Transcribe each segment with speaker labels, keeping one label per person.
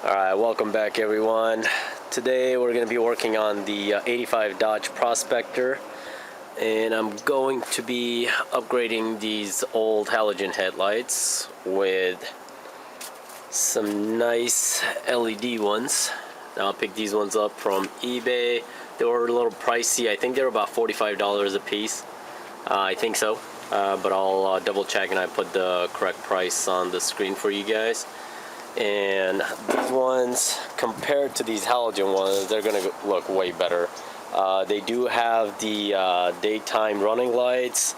Speaker 1: Alright, welcome back everyone. Today we're going to be working on the 85 Dodge Prospector, and I'm going to be upgrading these old halogen headlights with some nice LED ones. Now I picked these ones up from eBay. They were a little pricey. I think they were about $45 a piece. I think so, but I'll double check and I put the correct price on the screen for you guys. And these ones, compared to these halogen ones, they're gonna look way better. They do have the daytime running lights,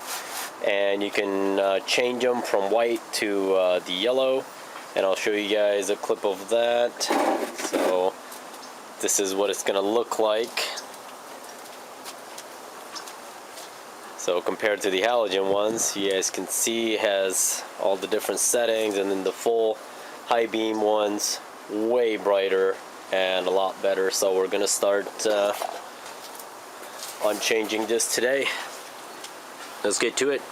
Speaker 1: and you can change them from white to the yellow, and I'll show you guys a clip of that. So this is what it's gonna look like. So compared to the halogen ones, you guys can see it has all the different settings, and then the full high beam ones way brighter and a lot better. So we're gonna start on changing this today. Let's get to it.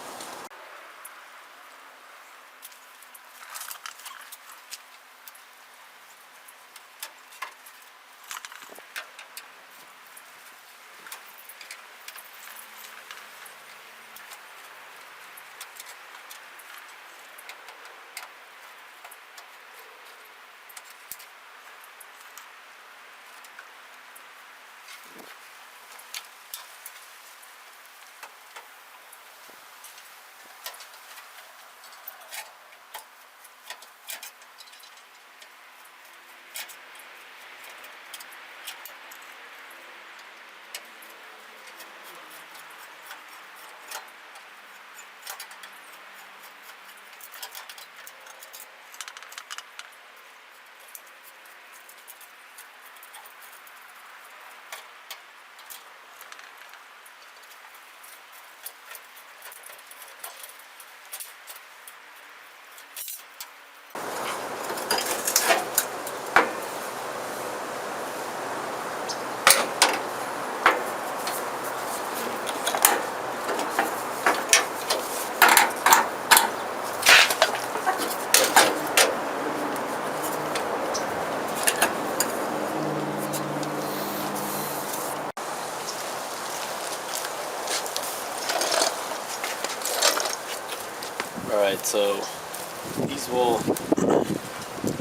Speaker 1: Alright, so these will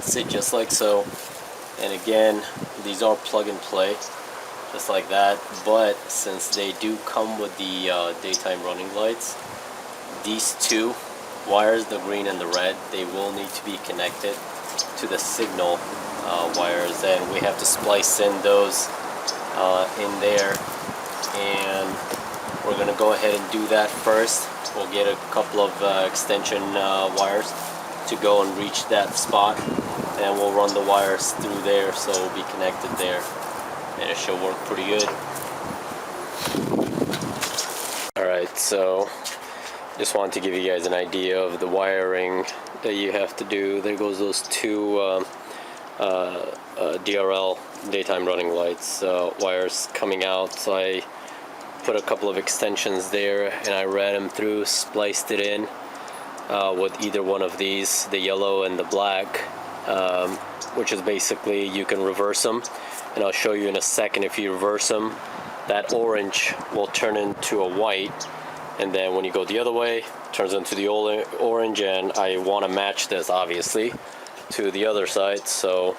Speaker 1: sit just like so, and again, these are plug and play just like that, but since they do come with the daytime running lights, these two wires, the green and the red, they will need to be connected to the signal wires, and we have to splice in those in there, and we're gonna go ahead and do that first. We'll get a couple of extension wires to go and reach that spot, and we'll run the wires through there so it'll be connected there, and it should work pretty good. Alright, so just wanted to give you guys an idea of the wiring that you have to do. There goes those two DRL daytime running lights wires coming out. So I put a couple of extensions there and I ran them through, spliced it in with either one of these, the yellow and the black, which is basically you can reverse them, and I'll show you in a second. If you reverse them, that orange will turn into a white, and then when you go the other way, it turns into the orange, and I want to match this obviously to the other side, so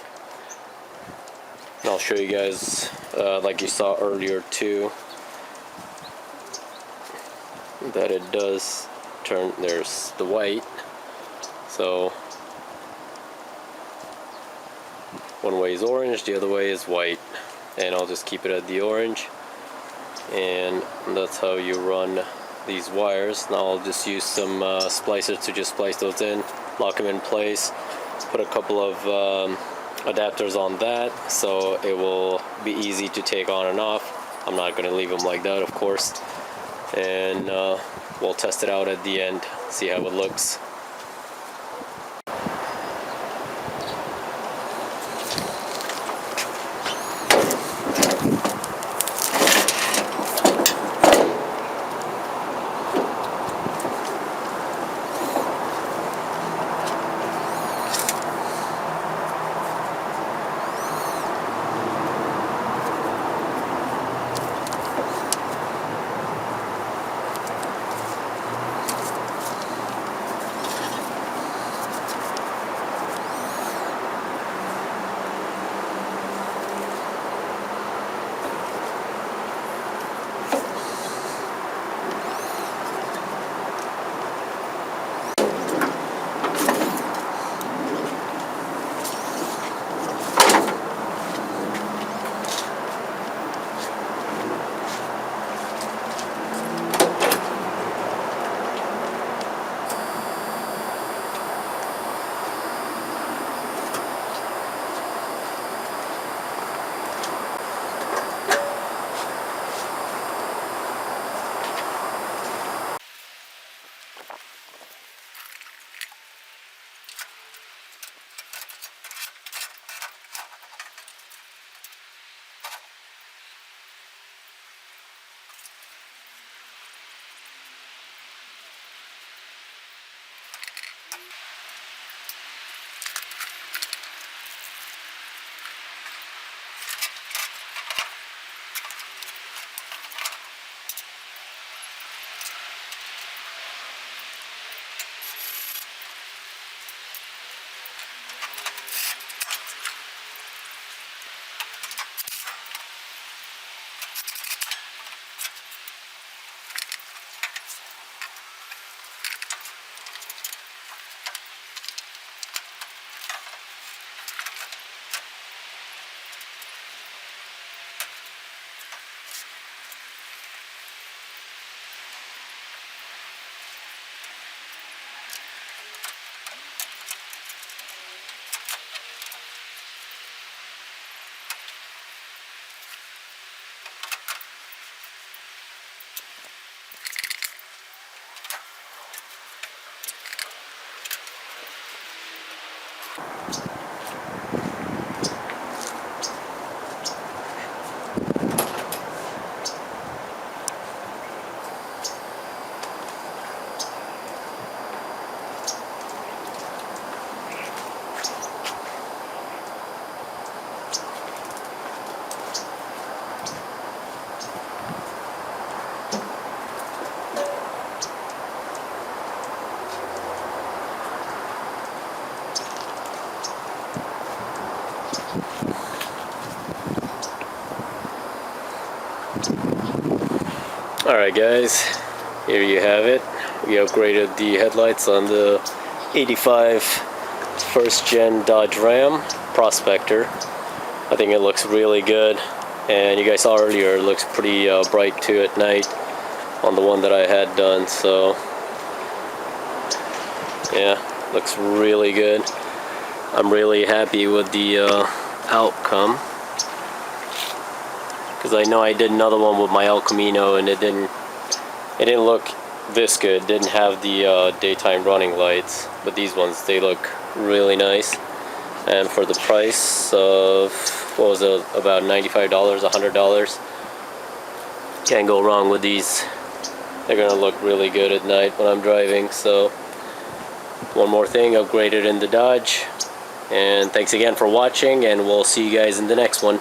Speaker 1: I'll show you guys like you saw earlier too, that it does turn. There's the white, so one way is orange, the other way is white, and I'll just keep it at the orange, and that's how you run these wires. Now I'll just use some splicers to just splice those in, lock them in place, put a couple of adapters on that so it will be easy to take on and off. I'm not going to leave them like that, of course, and we'll test it out at the end, see how it looks. Alright guys, here you have it. We upgraded the headlights on the 85 first gen Dodge Ram Prospector. I think it looks really good, and you guys saw earlier it looks pretty bright too at night on the one that I had done, so yeah, looks really good. I'm really happy with the outcome, because I know I did another one with my El Camino and it didn't look this good. It didn't have the daytime running lights, but these ones, they look really nice. And for the price of, what was it, about $95, $100, can't go wrong with these. They're gonna look really good at night when I'm driving. So one more thing, upgraded in the Dodge. And thanks again for watching, and we'll see you guys in the next one.